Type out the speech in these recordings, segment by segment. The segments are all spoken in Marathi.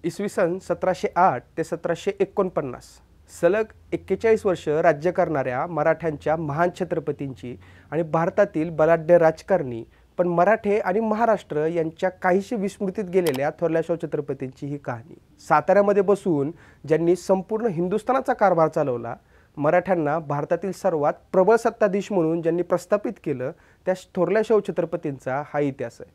इसवी सन 1708 ते 1749 सलग 41 वर्ष राज्य करणाऱ्या मराठ्यांच्या महान छत्रपतींची आणि भारतातील बलाढ्य राजकारणी पण मराठे आणि महाराष्ट्र यांच्या काहीशी विस्मृतीत गेलेल्या थोरल्या शाहू छत्रपतींची ही कहाणी। साताऱ्यामध्ये बसून ज्यांनी संपूर्ण हिंदुस्थानाचा कारभार चालवला, मराठ्यांना भारतातील सर्वात प्रबळ सत्ताधीश म्हणून ज्यांनी प्रस्थापित केलं, त्या थोरल्या शाहू छत्रपतींचा हा इतिहास आहे।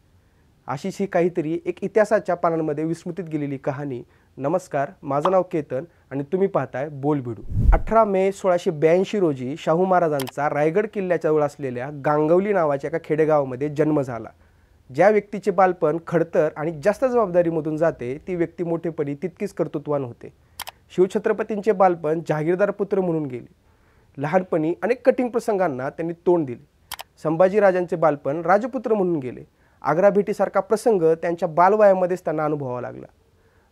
अशीच ही काहीतरी एक इतिहासाच्या पानांमध्ये विस्मृतीत गेलेली कहाणी। नमस्कार, माझं नाव केतन आणि तुम्ही पाहताय बोलबिडू। 18 मे 1682 रोजी शाहू महाराजांचा रायगड किल्ल्याजवळ असलेल्या गांगवली नावाच्या एका खेडेगावामध्ये जन्म झाला। ज्या व्यक्तीचे बालपण खडतर आणि जास्त जबाबदारीमधून जाते, ती व्यक्ती मोठेपणी तितकीच कर्तृत्वान होते। शिवछत्रपतींचे बालपण जहागीरदार पुत्र म्हणून गेले। लहानपणी अनेक कठीण प्रसंगांना त्यांनी तोंड दिले। संभाजीराजांचे बालपण राजपुत्र म्हणून गेले। आग्रा भेटीसारखा प्रसंग त्यांच्या बालवयामध्येच त्यांना अनुभवावा लागला।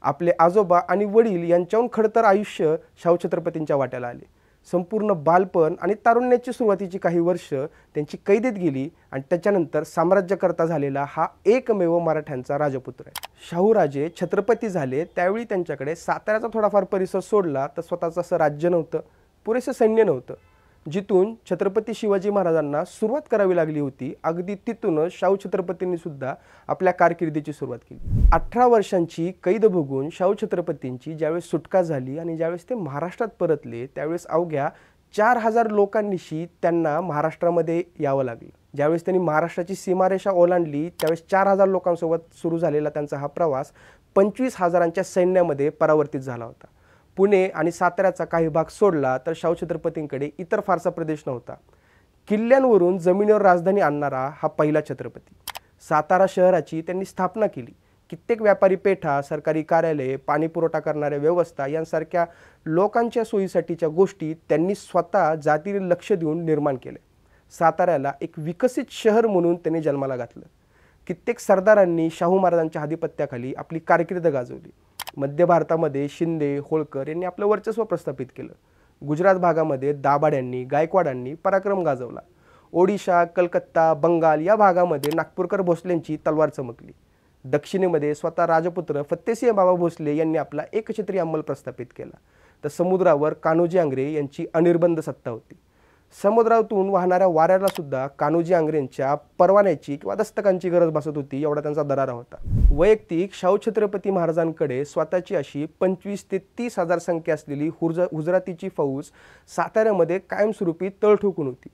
आपले आजोबा आणि वडील यांच्याहून खडतर आयुष्य शाहू छत्रपतींच्या वाट्याला आले। संपूर्ण बालपण आणि तारुण्याची सुरुवातीची काही वर्ष त्यांची कैदेत गेली आणि त्याच्यानंतर साम्राज्यकर्ता झालेला हा एकमेव मराठ्यांचा राजपुत्र आहे। शाहू राजे छत्रपती झाले त्यावेळी त्यांच्याकडे साताऱ्याचा थोडाफार परिसर सोडला तर स्वतःचं असं राज्य नव्हतं, पुरेसं सैन्य नव्हतं, जिथून छत्रपती शिवाजी महाराजांना सुरुवात करावी लागली होती। अगदी तिथूनच शाहू छत्रपतींनी सुद्धा आपल्या कारकिर्दीची सुरुवात केली। 18 वर्षांची कैद भोगून शाहू छत्रपतींची ज्यावेळेस सुटका झाली आणि ज्यावेळेस ते महाराष्ट्रात परतले, त्यावेळेस अवघ्या 4000 लोकांनीशी त्यांना महाराष्ट्रामध्ये यावं लागलं। ज्यावेळेस त्यांनी महाराष्ट्राची सीमारेषा ओलांडली, त्यावेळेस 4000 लोकांसोबत सुरू झालेला त्यांचा हा प्रवास 25,000च्या सैन्यामध्ये परावर्तित झाला होता। पुणे आणि साताऱ्याचा काही भाग सोडला तर शाहू छत्रपतींकडे इतर फारसा प्रदेश नव्हता। किल्ल्यांवरून जमिनीवर राजधानी आणणारा हा पहिला छत्रपती। सातारा शहराची त्यांनी स्थापना केली। कित्येक व्यापारी पेठा, सरकारी कार्यालये, पाणी पुरवठा करणाऱ्या व्यवस्था यांसारख्या लोकांच्या सोयीसाठीच्या गोष्टी त्यांनी स्वतः जातीने लक्ष देऊन निर्माण केले। साताऱ्याला एक विकसित शहर म्हणून त्यांनी जन्माला घातलं। कित्येक सरदारांनी शाहू महाराजांच्या आधिपत्याखाली आपली कारकीर्द गाजवली। मध्य भारतामध्ये शिंदे, होळकर यांनी आपलं वर्चस्व प्रस्थापित केलं। गुजरात भागामध्ये दाभाड्यांनी, गायकवाडांनी पराक्रम गाजवला। ओडिशा, कलकत्ता, बंगाल या भागामध्ये नागपूरकर भोसलेंची तलवार चमकली। दक्षिणेमध्ये स्वतः राजपुत्र फत्तेसिंह बाबा भोसले यांनी आपला एकछत्री अंमल प्रस्थापित केला। तर समुद्रावर कान्होजी आंग्रे यांची अनिर्बंध सत्ता होती। समुद्रातून वाहणाऱ्या वाऱ्याला सुद्धा कान्होजी आंग्रेंच्या परवान्याची किंवा दस्तकांची गरज भासत होती, एवढा त्यांचा दरारा होता। वैयक्तिक शाहू छत्रपती महाराजांकडे स्वतःची अशी 25 ते 30 हजार संख्या असलेली हुजरातीची फौज साताऱ्यामध्ये कायमस्वरूपी तळ ठोकून होती।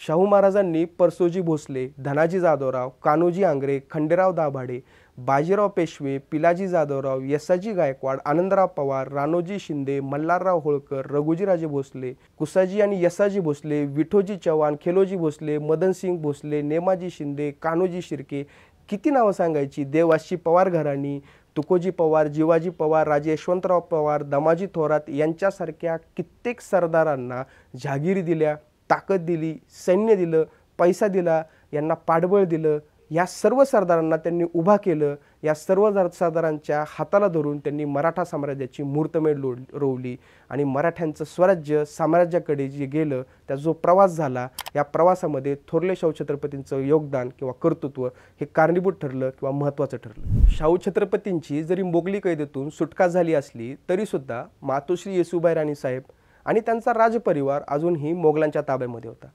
शाहू महाराजांनी परसोजी भोसले, धनाजी जाधवराव, कान्होजी आंग्रे, खंडेराव दाभाडे, बाजीराव पेशवे, पिलाजी जाधवराव, यसाजी गायकवाड, आनंदराव पवार, राणोजी शिंदे, मल्हारराव होळकर, रघुजीराजे भोसले, कुसाजी आणि यसाजी भोसले, विठोजी चव्हाण, खेलोजी भोसले, मदनसिंग भोसले, नेमाजी शिंदे, कान्होजी शिर्के, किती नावं सांगायची, देवाशी पवार घराणी, तुकोजी पवार, जीवाजी पवार, राजे यशवंतराव पवार, दमाजी थोरात यांच्यासारख्या कित्येक सरदारांना जहागिरी दिल्या, ताकद दिली, सैन्य दिलं, पैसा दिला, यांना पाठबळ दिलं। या सर्व सरदारांना त्यांनी उभा केलं। या सर्व सरदारांच्या हाताला धरून त्यांनी मराठा साम्राज्याची मुहूर्तमेढ रोवली आणि मराठ्यांचं स्वराज्य साम्राज्याकडे जे गेलं, त्याचा जो प्रवास झाला, या प्रवासामध्ये थोरले शाहू छत्रपतींचं योगदान किंवा कर्तृत्व हे कारणीभूत ठरलं किंवा महत्त्वाचं ठरलं। शाहू छत्रपतींची जरी मोगली कैदेतून सुटका झाली असली तरीसुद्धा मातोश्री येसूबाई राणीसाहेब आणि त्यांचा राजपरिवार अजूनही मोगलांच्या ताब्यामध्ये होता।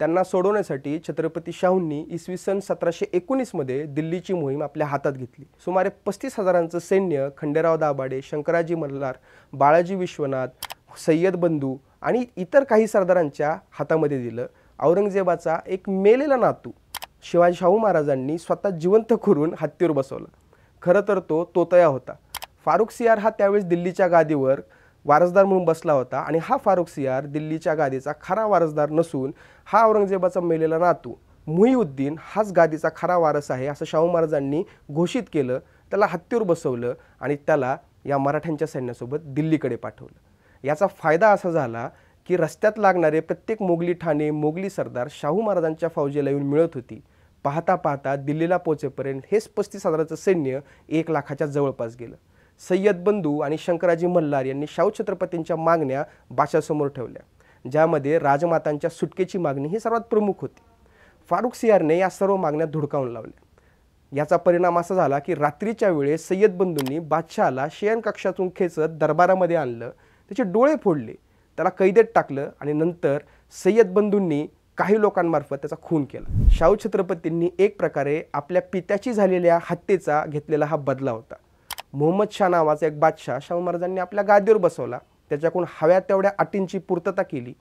त्यांना सोडवण्यासाठी छत्रपती शाहूंनी इसवी सन 1719 मध्ये दिल्लीची मोहीम आपल्या हातात घेतली। सुमारे 35,000चं सैन्य खंडेराव दाभाडे, शंकराजी मल्हार, बाळाजी विश्वनाथ, सय्यद बंधू आणि इतर काही सरदारांच्या हातामध्ये दिलं। औरंगजेबाचा एक मेलेला नातू शिवाजी शाहू महाराजांनी स्वतः जिवंत करून हत्तीवर बसवला। खरं तर तो तोतया होता। फारुखसियार हा त्यावेळेस दिल्लीच्या गादीवर वारसदार म्हणून बसला होता आणि हा फारुखसियार दिल्लीच्या गादीचा खरा वारसदार नसून हा औरंगजेबाचा मेलेला नातू मुहिउद्दीन हाच गादीचा खरा वारस आहे असं शाहू महाराजांनी घोषित केलं। त्याला हत्तीवर बसवलं आणि त्याला या मराठ्यांच्या सैन्यासोबत दिल्लीकडे पाठवलं। याचा फायदा असा झाला की रस्त्यात लागणारे प्रत्येक मोगली ठाणे, मोगली सरदार शाहू महाराजांच्या फौजेला येऊन मिळत होती। पाहता पाहता दिल्लीला पोहोचेपर्यंत हेच 35,000चं सैन्य 1 लाखाच्या जवळपास गेलं। सय्यद बंधू आणि शंकराजी मल्हार यांनी शाहू छत्रपतींच्या मागण्या बादशाहासमोर ठेवल्या, ज्यामध्ये राजमातांच्या सुटकेची मागणी ही सर्वात प्रमुख होती। फारुखसियारने या सर्व मागण्या धुडकावून लावल्या। याचा परिणाम असा झाला की रात्रीच्या वेळेस सय्यद बंधूंनी बादशहाला शयनकक्षातून खेचत दरबारामध्ये आणलं, त्याचे डोळे फोडले, त्याला कैदेत टाकलं आणि नंतर सय्यद बंधूंनी काही लोकांमार्फत त्याचा खून केला. शाहू छत्रपतींनी एक प्रकारे आपल्या पित्याची झालेल्या हत्येचा घेतलेला हा बदला होता. मोहम्मद शाह नावाचा एक बादशाह शाहू महाराजांनी आपल्या गादीवर बसवला, त्याच्याकडून हव्या तेवढ्या अटींची पूर्तता केली.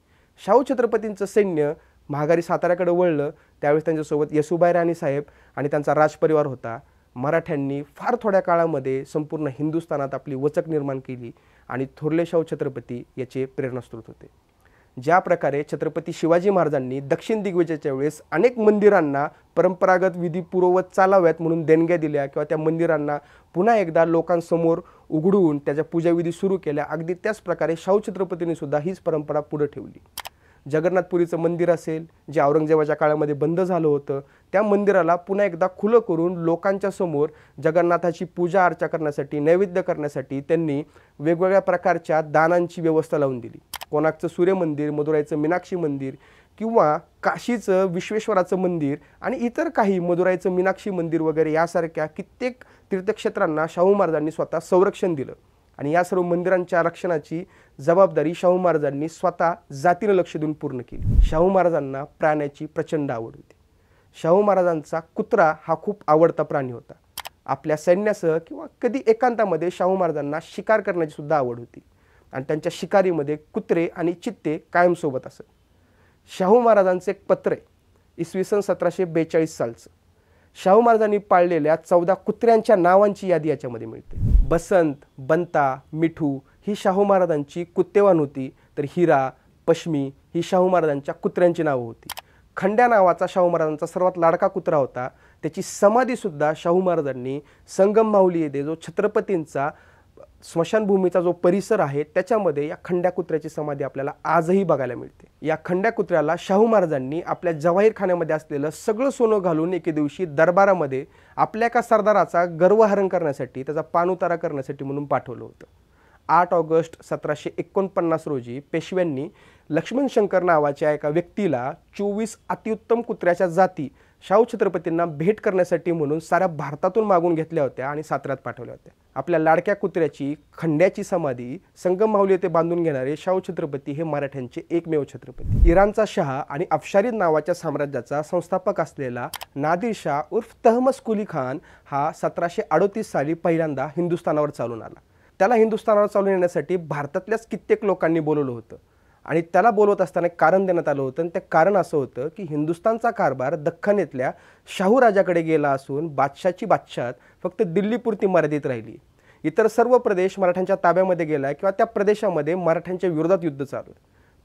शाहू छत्रपतींचं सैन्य महागारी साताऱ्याकडे वळलं. त्यावेळेस त्यांच्यासोबत येसुबाई राणी साहेब आणि त्यांचा राजपरिवार होता. मराठ्यांनी फार थोड्या काळामध्ये संपूर्ण हिंदुस्थानात आपली वचक निर्माण केली आणि थोरले शाहू छत्रपती याचे प्रेरणास्रोत होते. ज्या प्रकारे छत्रपती शिवाजी महाराजांनी दक्षिण दिग्विजयाच्या वेळेस अनेक मंदिरांना परंपरागत विधी पूर्ववत चालाव्यात म्हणून देणग्या दिल्या किंवा त्या मंदिरांना पुन्हा एकदा लोकांसमोर उघडून त्याच्या पूजाविधी सुरू केल्या, अगदी त्याच प्रकारे शाहू छत्रपतींनी सुद्धा हीच परंपरा पुढे ठेवली. जगन्नाथपुरीचं मंदिर असेल, जे औरंगजेबाच्या काळामध्ये बंद झालं होतं, त्या मंदिराला पुन्हा एकदा खुलं करून लोकांच्या समोर जगन्नाथाची पूजा अर्चा करण्यासाठी, नैवेद्य करण्यासाठी त्यांनी वेगवेगळ्या प्रकारच्या दानांची व्यवस्था लावून दिली. कोणाकचं सूर्य मंदिर, मदुराईचं मीनाक्षी मंदिर किंवा काशीचं विश्वेश्वराचं मंदिर आणि इतर काही मदुराईचं मीनाक्षी मंदिर वगैरे यासारख्या कित्येक तीर्थक्षेत्रांना शाहू महाराजांनी स्वतः संरक्षण दिलं आणि या सर्व मंदिरांच्या रक्षणाची जबाबदारी शाहू महाराजांनी स्वतः जातीनं लक्ष देऊन पूर्ण केली. शाहू महाराजांना प्राण्याची प्रचंड आवड होती. शाहू महाराजांचा कुत्रा हा खूप आवडता प्राणी होता. आपल्या सैन्यासह किंवा कधी एकांतामध्ये शाहू महाराजांना शिकार करण्याची सुद्धा आवड होती आणि त्यांच्या शिकारीमध्ये कुत्रे आणि चित्ते कायमसोबत असत. शाहू महाराजांचे एक पत्र आहे, इसवी सन 1742 सालचं. शाहू महाराजांनी पाळलेल्या 14 कुत्र्यांच्या नावांची यादी याच्यामध्ये मिळते. बसंत, बंता, मिठू ही शाहू महाराजांची कुत्तेवान होती, तर हिरा, पश्मी ही शाहू महाराजांच्या कुत्र्यांची नावं होती. खंड्या नावाचा शाहू महाराजांचा सर्वात लाडका कुत्रा होता. त्याची समाधीसुद्धा शाहू महाराजांनी संगम माहुली येथे, जो छत्रपतींचा स्मशानभूमीचा जो परिसर आहे त्याच्यामध्ये या खंड्या कुत्र्याची समाधी आपल्याला आजही बघायला मिळते. या खंड्या कुत्र्याला शाहू महाराजांनी आपल्या जवाहीरखान्यामध्ये असलेलं सगळं सोनं घालून एके दिवशी दरबारामध्ये आपल्या एका सरदाराचा गर्वहरण करण्यासाठी, त्याचा पाणउतारा करण्यासाठी म्हणून पाठवलं होतं. 8 ऑगस्ट 1749 रोजी पेशव्यांनी लक्ष्मण शंकर नावाच्या एका व्यक्तीला 24 अतिउत्तम कुत्र्याच्या जाती शाहू छत्रपतींना भेट करण्यासाठी म्हणून साऱ्या भारतातून मागून घेतल्या होत्या आणि साताऱ्यात पाठवल्या होत्या. आपल्या लाडक्या कुत्र्याची खंड्याची समाधी संगम माहुली येथे बांधून घेणारे शाहू छत्रपती हे मराठ्यांचे एकमेव छत्रपती. इराणचा शाह आणि अफशारीद नावाच्या साम्राज्याचा संस्थापक असलेला नादिर शाह उर्फ तहमस कुली खान हा 1738 साली पहिल्यांदा हिंदुस्थानावर चालून आला. त्याला हिंदुस्थानावर चालून येण्यासाठी भारतातल्याच कित्येक लोकांनी बोलवलं होतं आणि त्याला बोलवत असताना एक कारण देण्यात आलं होतं आणि ते कारण असं होतं की हिंदुस्थानचा कारभार दख्खनेतल्या शाहू राजाकडे गेला असून बादशाची बादशाहत फक्त दिल्लीपुरती मर्यादित राहिली. इतर सर्व प्रदेश मराठ्यांच्या ताब्यामध्ये गेला किंवा त्या प्रदेशामध्ये मराठ्यांच्या विरोधात युद्ध चालू.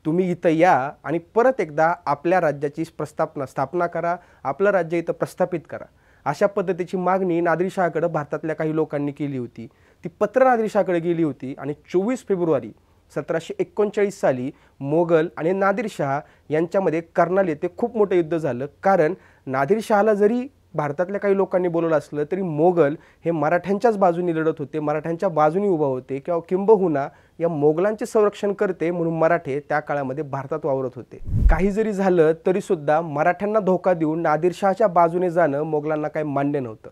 तुम्ही इथं या आणि परत एकदा आपल्या राज्याची स्थापना करा, आपलं राज्य इथं प्रस्थापित करा, अशा पद्धतीची मागणी नादिरशाहकडे भारतातल्या काही लोकांनी केली होती. ती पत्र नादिरशाहकडे गेली होती आणि 24 फेब्रुवारी 1739 साली मोगल आणि नादिरशाह यांच्यामध्ये कर्नाल येथे खूप मोठं युद्ध झालं. कारण नादिरशाहला जरी भारतातल्या काही लोकांनी बोलवलं असलं तरी मोगल हे मराठ्यांच्याच बाजूने लढत होते, मराठ्यांच्या बाजूने उभा होते किंवा किंबहुना या मोगलांचे संरक्षण करते म्हणून मराठे त्या काळामध्ये भारतात वावरत होते. काही जरी झालं तरी सुद्धा मराठ्यांना धोका देऊन नादिरशाहच्या बाजूने जाणं मोगलांना काही मान्य नव्हतं.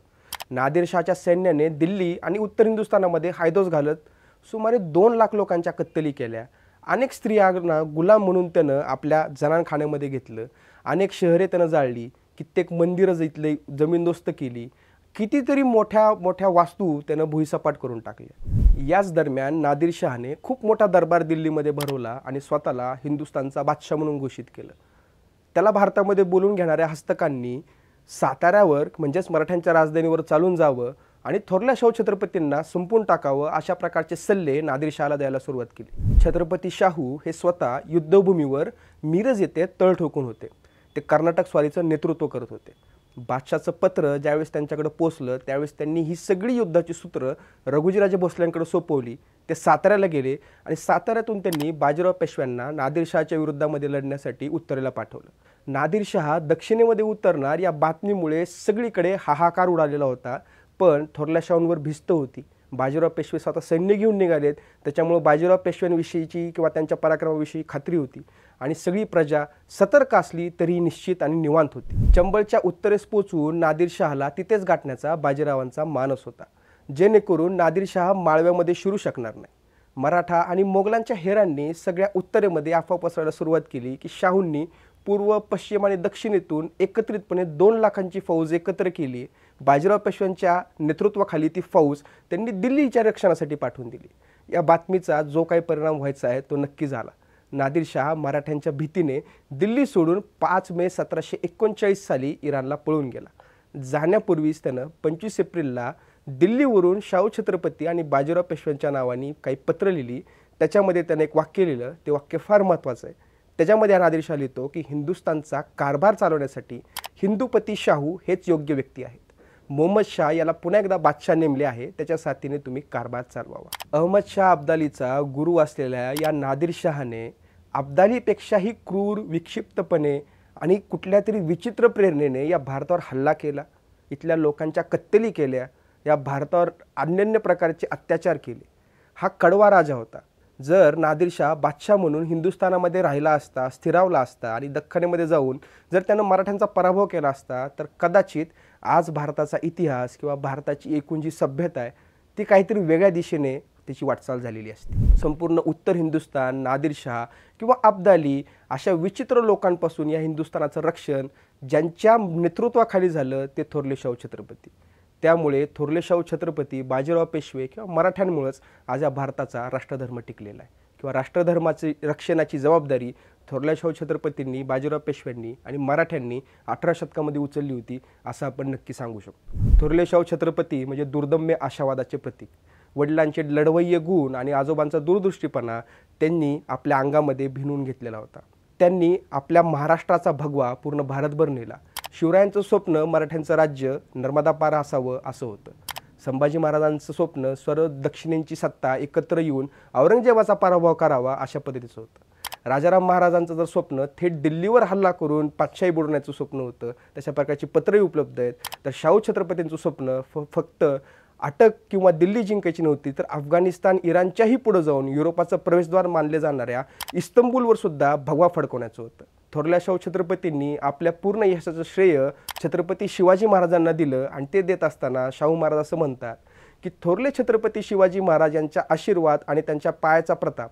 नादिरशाहच्या सैन्याने दिल्ली आणि उत्तर हिंदुस्थानामध्ये हायदोस घालत सुमारे 2 लाख लोकांच्या कत्तली केल्या. अनेक स्त्रियांना गुलाम म्हणून त्यानं आपल्या जनानखान्यामध्ये घेतलं. अनेक शहरे त्यानं जाळली, कित्येक मंदिरं इथले जमीनदोस्त केली, कितीतरी मोठ्या मोठ्या वास्तू त्यानं भुईसपाट करून टाकल्या. याच दरम्यान नादिरशाहने खूप मोठा दरबार दिल्लीमध्ये भरवला आणि स्वतःला हिंदुस्थानचा बादशाह म्हणून घोषित केलं. त्याला भारतामध्ये बोलून घेणाऱ्या हस्तकांनी साताऱ्यावर म्हणजेच मराठ्यांच्या राजधानीवर चालून जावं आणि थोरल्या शाहू छत्रपतींना संपून टाकावं अशा प्रकारचे सल्ले नादिरशाहला द्यायला सुरुवात केली. छत्रपती शाहू हे स्वतः युद्धभूमीवर मिरज येथे तळ ठोकून होते. ते कर्नाटक स्वारीचं नेतृत्व करत होते. बादशाचं पत्र ज्यावेळेस त्यांच्याकडे पोचलं त्यावेळेस त्यांनी ही सगळी युद्धाची सूत्र रघुजीराजे भोसल्यांकडे सोपवली. ते साताऱ्याला गेले आणि साताऱ्यातून त्यांनी बाजीराव पेशव्यांना नादिरशाहच्या विरुद्धामध्ये लढण्यासाठी उत्तरेला पाठवलं. नादिरशाह दक्षिणेमध्ये उतरणार या बातमीमुळे सगळीकडे हाहाकार उडालेला होता. पण थोरल्या शाहूंवर भिस्त होती. बाजीराव पेशवे स्वतः सैन्य घेऊन निघालेत, त्याच्यामुळे बाजीराव पेशव्यांविषयीची किंवा त्यांच्या पराक्रमाविषयी खात्री होती आणि सगळी प्रजा सतर्क असली तरी निश्चित आणि निवांत होती. चंबळच्या उत्तरेस पोचून नादिरशहाला तिथेच गाठण्याचा बाजीरावांचा मानस होता, जेणेकरून नादिरशाह माळव्यामध्ये शिरू शकणार नाही. मराठा आणि मोगलांच्या हेरांनी सगळ्या उत्तरेमध्ये अफवा पसरायला सुरुवात केली की शाहूंनी पूर्व, पश्चिम आणि दक्षिणेतून एकत्रितपणे 2 लाखांची फौज एकत्र केली. बाजीराव पेशव्यांच्या नेतृत्वाखाली ती फौज त्यांनी दिल्लीच्या रक्षणासाठी पाठवून दिली. या बातमीचा जो काही परिणाम व्हायचा आहे तो नक्की झाला. नादिरशाह मराठ्यांच्या भीतीने दिल्ली सोडून 5 मे 1739 साली इराणला पळून गेला. जाण्यापूर्वीच त्यानं 25 एप्रिलला दिल्लीवरून शाहू छत्रपती आणि बाजीराव पेशव्यांच्या नावाने काही पत्र लिहिली. त्याच्यामध्ये त्यानं एक वाक्य लिहिलं. ते वाक्य फार महत्त्वाचं आहे. त्याच्यामध्ये नादिरशाह लिहितो की हिंदुस्थानचा कारभार चालवण्यासाठी हिंदुपती शाहू हेच योग्य व्यक्ती आहेत. मोहम्मद शाह याला पुन्हा एकदा बादशाह नेमले आहे, त्याच्या साथीने तुम्ही कारभार चालवावा. अहमद शाह अब्दालीचा गुरु असलेल्या या नादिरशाहने अब्दालीपेक्षाही क्रूर, विक्षिप्तपणे आणि कुठल्या तरी विचित्र प्रेरणेने या भारतावर हल्ला केला. इथल्या लोकांच्या कत्तली केल्या. या भारतावर अन्य प्रकारचे अत्याचार केले. हा कडवा राजा होता. जर नादिरशाह बादशाह म्हणून हिंदुस्थानामध्ये राहिला असता, स्थिरावला असता आणि दख्खनमध्ये जाऊन जर त्यानं मराठ्यांचा पराभव केला असता, तर कदाचित आज भारताचा इतिहास किंवा भारताची एकूण जी सभ्यता आहे ती काहीतरी वेगळ्या दिशेने त्याची वाटचाल झालेली असते. संपूर्ण उत्तर हिंदुस्थान नादिरशाह किंवा अब्दाली अशा विचित्र लोकांपासून या हिंदुस्थानाचं रक्षण ज्यांच्या नेतृत्वाखाली झालं ते थोरले शाहू छत्रपती. त्यामुळे थोरले शाहू छत्रपती, बाजीराव पेशवे किंवा मराठ्यांमुळेच आज या भारताचा राष्ट्रधर्म टिकलेला आहे किंवा राष्ट्रधर्माची रक्षणाची जबाबदारी थोरल्या शाहू छत्रपतींनी, बाजीराव पेशव्यांनी आणि मराठ्यांनी 18 शतकामध्ये उचलली होती असं आपण नक्की सांगू शकतो. थोरले शाहू छत्रपती म्हणजे दुर्दम्य आशावादाचे प्रतीक. वडिलांचे लढवय्ये गुण आणि आजोबांचा दूरदृष्टीपणा त्यांनी आपल्या अंगामध्ये भिनवून घेतलेला होता. त्यांनी आपल्या महाराष्ट्राचा भगवा पूर्ण भारतभर नेला. शिवरायांचं स्वप्न मराठ्यांचं राज्य नर्मदा पार असावं असं होतं. संभाजी महाराजांचं स्वप्न सर्व दक्षिणेची सत्ता एकत्र येऊन औरंगजेबाचा पराभव करावा अशा पद्धतीचं होतं. राजाराम महाराजांचं जर स्वप्न थेट दिल्लीवर हल्ला करून पातशाही बुडवण्याचं स्वप्न होतं. तशा प्रकारची पत्रही उपलब्ध आहेत. तर शाहू छत्रपतींचं स्वप्न फक्त अटक किंवा दिल्ली जिंकायची नव्हती, तर अफगाणिस्तान, इराणच्याही पुढे जाऊन युरोपाचं प्रवेशद्वार मानले जाणाऱ्या इस्तंबूलवर सुद्धा भगवा फडकवण्याचं होतं. थोरल्या शाहू छत्रपतींनी आपल्या पूर्ण यशाचं श्रेय छत्रपती शिवाजी महाराजांना दिलं आणि ते देत असताना शाहू महाराज असं म्हणतात की थोरले छत्रपती शिवाजी महाराज यांच्या आशीर्वाद आणि त्यांच्या पायाचा प्रताप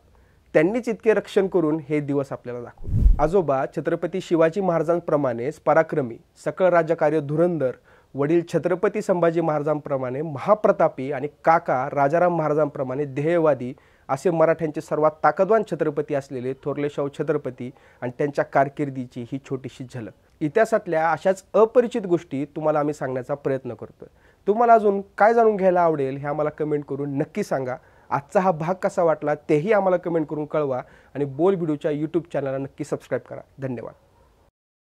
त्यांनीच इतके रक्षण करून हे दिवस आपल्याला दाखवले. आजोबा छत्रपती शिवाजी महाराजांप्रमाणेच पराक्रमी, सकळ राज्यकार्य धुरंधर, वडील छत्रपती संभाजी महाराजांप्रमाणे महाप्रतापी आणि काका राजाराम महाराजांप्रमाणे ध्येयवादी असे मराठ्यांचे सर्वात ताकदवान छत्रपती असलेले थोरले शाहू छत्रपती आणि त्यांच्या कारकिर्दीची ही छोटीशी झलक. इतिहासातल्या अशाच अपरिचित गोष्टी तुम्हाला आम्ही सांगण्याचा प्रयत्न करतोय. तुम्हाला अजून काय जाणून घ्यायला आवडेल हे आम्हाला कमेंट करून नक्की सांगा. आजचा हा भाग कसा वाटला तेही आम्हाला कमेंट करून कळवा आणि बोल व्हिडिओच्या यूट्यूब चॅनलला नक्की सबस्क्राईब करा. धन्यवाद.